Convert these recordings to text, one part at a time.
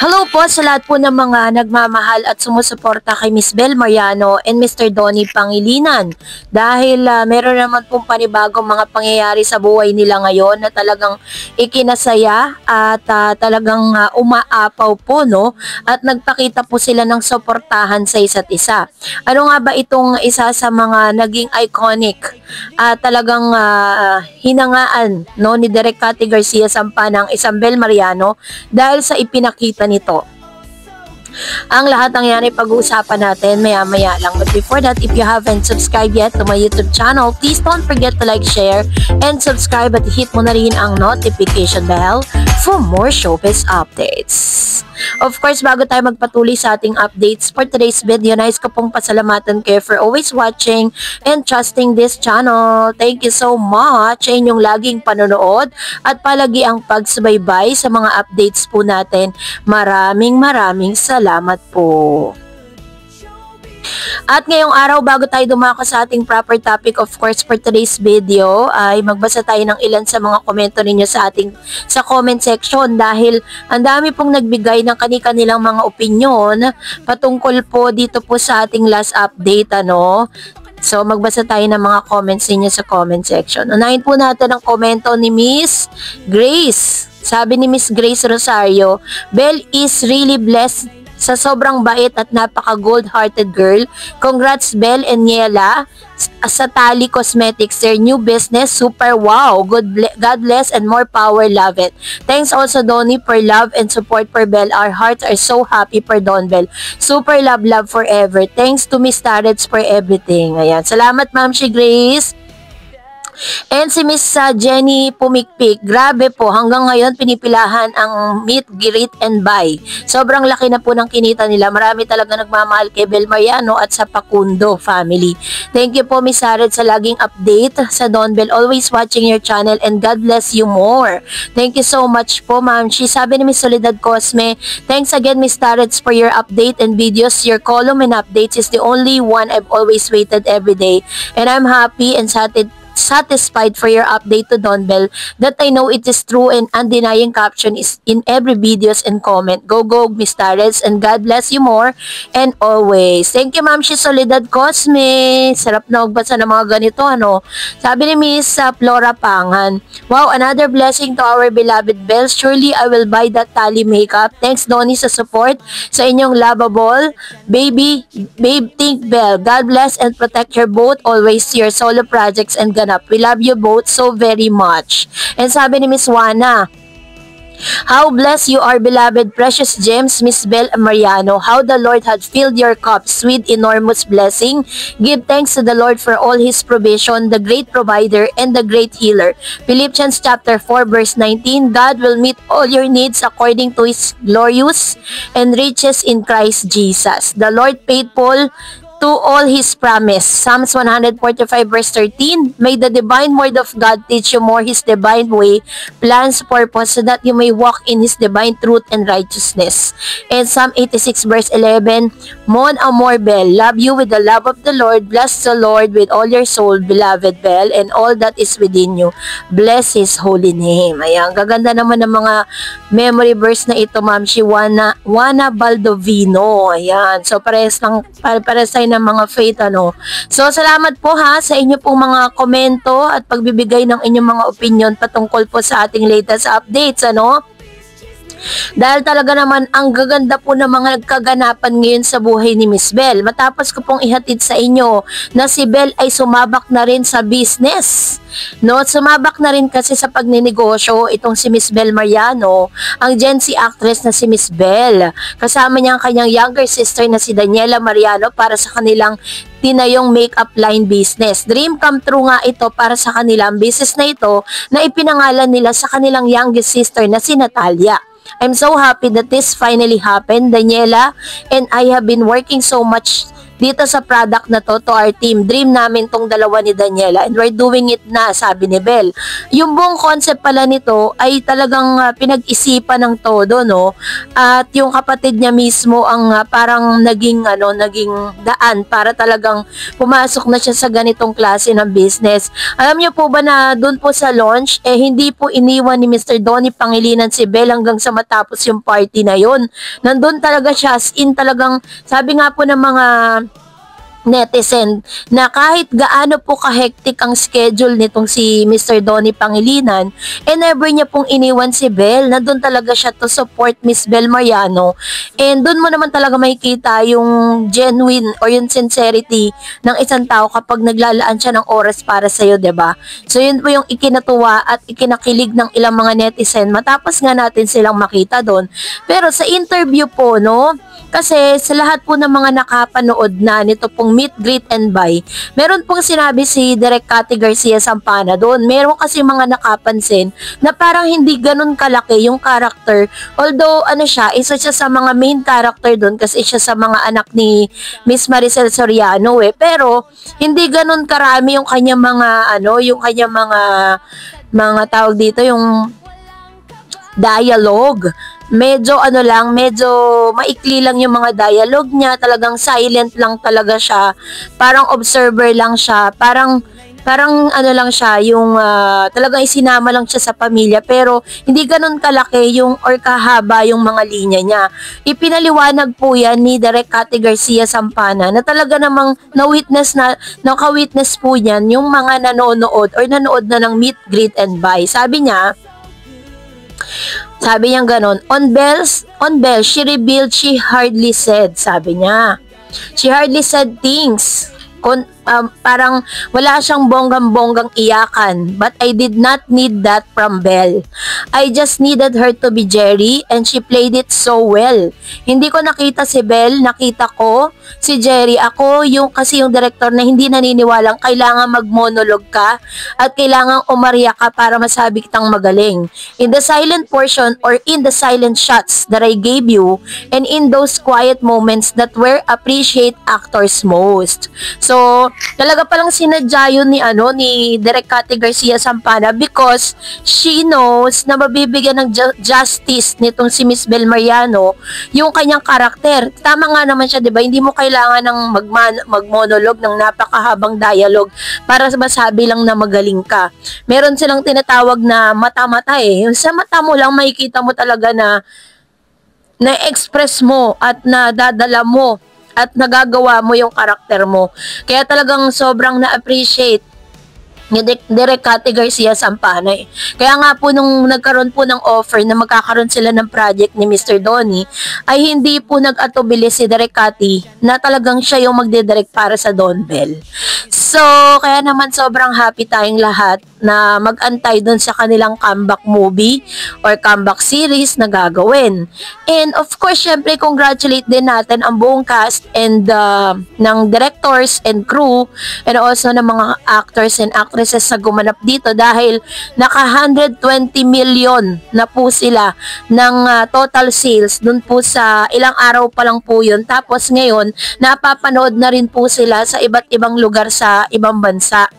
Hello po sa lahat po ng mga nagmamahal at sumusuporta kay Miss Bel Mariano and Mr. Donnie Pangilinan. Dahil meron naman pong panibagong mga pangyayari sa buhay nila ngayon na talagang ikinasaya at talagang umaapaw po, no? At nagpakita po sila ng suportahan sa isa't isa. Ano nga ba itong isa sa mga naging iconic talagang hinangaan, no, ni Direk Cathy Garcia Sampa ng Isabel Mariano dahil sa ipinakita nito. Ang lahat ng yan ay pag-uusapan natin maya-maya lang. But before that, if you haven't subscribed yet to my YouTube channel, please don't forget to like, share, and subscribe at hit mo na rin ang notification bell for more showbiz updates. Of course, bago tayo magpatuloy sa ating updates for today's video, nais ko pong pasalamatan kayo for always watching and trusting this channel. Thank you so much sa inyong laging panonood at palagi ang pagsubaybay sa mga updates po natin. Maraming salamat po. At ngayong araw, bago tayo dumako sa ating proper topic, of course, for today's video, ay magbasa tayo ng ilan sa mga komento ninyo sa comment section dahil ang dami pong nagbigay ng kanilang mga opinion patungkol po dito po sa ating last update, ano. So, magbasa tayo ng mga comments ninyo sa comment section. Unahin po natin ang komento ni Miss Grace. Sabi ni Miss Grace Rosario, Bel is really blessed sa sobrang bait at napaka-gold-hearted girl. Congrats Bel and Niela sa Tali Cosmetics, their new business, super wow. God bless and more power, love it. Thanks also Donnie for love and support for Bel. Our hearts are so happy for Don Bel. Super love forever. Thanks to Miss Tarets for everything. Ayan. Salamat Ma'am si Grace. And si Miss Jenny Pumikpik, grabe po, hanggang ngayon pinipilahan ang meet, greet, and buy. Sobrang laki na po ng kinita nila. Marami talaga nagmamahal kay Bel Mariano at sa Pakundo family. Thank you po Miss Hared sa laging update sa Don Bel. Always watching your channel and God bless you more. Thank you so much po Ma'am. She sabi ni Miss Soledad Cosme, thanks again Miss Tarets for your update and videos. Your column and updates is the only one I've always waited every day. And I'm happy and satisfied for your update to Don Bel that I know it is true and undenying caption is in every videos and comment. Go Miss Tarets and God bless you more and always. Thank you Ma'am si Soledad Cosme. Sarap na magbasa ng mga ganito, ano. Sabi ni Miss Flora Pangan, wow, another blessing to our beloved Bel. Surely I will buy that Tali makeup. Thanks Donnie sa support sa inyong lovable babe think Bel. God bless and protect your both always, your solo projects and ganap. We love you both so very much. And sabi ni Miss Juana, how blessed you are, beloved precious gems, Miss Bel Mariano. How the Lord had filled your cups with enormous blessing. Give thanks to the Lord for all His provision, the great provider and the great healer. Philippians chapter 4 verse 19, God will meet all your needs according to His glorious and riches in Christ Jesus. The Lord faithful to all His promise. Psalms 145 verse 13, may the divine word of God teach you more His divine way, plans, purpose, so that you may walk in His divine truth and righteousness. And Psalm 86 verse 11, Mon Amor Bel, love you with the love of the Lord, bless the Lord with all your soul, beloved Bel, and all that is within you. Bless His holy name. Ayan, gaganda naman ng mga memory verse na ito, Ma'am si Juana Baldovino. Ayan, so pares tayo ng mga faith, ano. So, salamat po ha sa inyo pong mga komento at pagbibigay ng inyong mga opinion patungkol po sa ating latest updates, ano. Dahil talaga naman ang gaganda po ng mga nagkaganapan ngayon sa buhay ni Miss Bel. Matapos ko pong ihatid sa inyo na si Bel ay sumabak na rin sa business. No, sumabak na rin kasi sa pagninegosyo itong si Miss Bel Mariano, ang Gen Z actress na si Miss Bel. Kasama niya ang kanyang younger sister na si Daniela Mariano para sa kanilang tinayong makeup line business. Dream come true nga ito para sa kanilang business na ito na ipinangalan nila sa kanilang youngest sister na si Natalia. I'm so happy that this finally happened, Daniela, and I have been working so much dito sa product na to our team. Dream namin tong dalawa ni Daniela and we're doing it na, sabi ni Belle. Yung buong concept pala nito ay talagang pinag-isipan ng todo, no? At yung kapatid niya mismo ang parang naging daan para talagang pumasok na siya sa ganitong klase ng business. Alam niyo po ba na doon po sa launch, hindi po iniwan ni Mr. Donnie Pangilinan si Belle hanggang sa matapos yung party na yun. Nandun talaga siya, as in talagang, sabi nga po ng mga netizen na kahit gaano po ka-hectic ang schedule nitong si Mr. Donnie Pangilinan, never niya pong iniwan si Belle. Nandun talaga siya to support Miss Belle Mariano. And doon mo naman talaga makikita yung genuine or yung sincerity ng isang tao kapag naglalaan siya ng oras para sa'yo, diba? So yun po yung ikinatuwa at ikinakilig ng ilang mga netizen matapos nga natin silang makita doon. Pero sa interview po, no, kasi sa lahat po ng mga nakapanood na nito pong meet, greet, and buy, meron pong sinabi si Direk Cathy Garcia Sampana doon. Meron kasi mga nakapansin na parang hindi ganun kalaki yung character. Although, isa siya sa mga main character doon kasi siya sa mga anak ni Miss Maricel Soriano Pero, hindi ganun karami yung kanyang mga tawag dito, yung dialogue. Medyo medyo maikli lang yung mga dialogue niya, talagang silent lang talaga siya, parang observer lang siya, parang lang siya, yung talagang isinama lang siya sa pamilya, pero hindi ganun kalaki yung or kahaba yung mga linya niya. Ipinaliwanag po yan ni Direk Cathy Garcia Sampana na talaga namang naka-witness po niyan yung mga nanonood or nanood na ng meet, greet, and buy. Sabi niya ganon, on Belle, she revealed she hardly said, sabi niya. She hardly said things. Parang wala siyang bonggang-bonggang iyakan, but I did not need that from Belle. I just needed her to be Jerry and she played it so well. Hindi ko nakita si Belle, nakita ko si Jerry. Ako kasi yung director na hindi naniniwalang kailangan mag-monologue ka at kailangan umarya ka para masabi kitang magaling. In the silent portion or in the silent shots that I gave you and in those quiet moments that were appreciate actors most. So, talaga palang sinadya yun ni Direk Cathy Garcia Sampana because she knows na mabibigyan ng justice nitong si Miss Belle Mariano yung kanyang karakter. Tama nga naman siya, 'di ba? Hindi mo kailangan ng mag-monologue ng napakahabang dialogue para masabi lang na magaling ka. Meron silang tinatawag na mata-mata Yung sa mata mo lang makikita mo talaga na na-express mo at nadadala mo at nagagawa mo yung karakter mo. Kaya talagang sobrang na-appreciate ni Direk Cathy Garcia Sampana Kaya nga po nung nagkaroon po ng offer na magkakaroon sila ng project ni Mr. Donnie, ay hindi po nag-atubili si Direk Cathy na talagang siya yung magdidirect para sa Don Bell. So, kaya naman sobrang happy tayong lahat na mag-antay dun sa kanilang comeback movie or comeback series na gagawin. And of course, syempre, congratulate din natin ang buong cast and ng directors and crew and also ng mga actors and actresses na gumanap dito dahil naka 120 million na po sila ng total sales dun po sa ilang araw pa lang po yun. Tapos ngayon, napapanood na rin po sila sa iba't ibang lugar sa ibang bansa.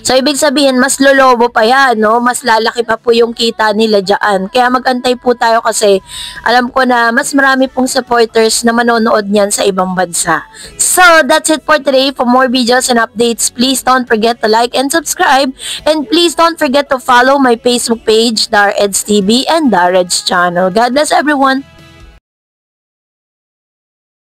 So, ibig sabihin, mas lolobo pa yan, no? Mas lalaki pa po yung kita nila dyan. Kaya magantay po tayo kasi alam ko na mas marami pong supporters na manonood niyan sa ibang bansa. So, that's it for today. For more videos and updates, please don't forget to like and subscribe. And please don't forget to follow my Facebook page, Dar Eds TV and Dar Eds channel. God bless everyone!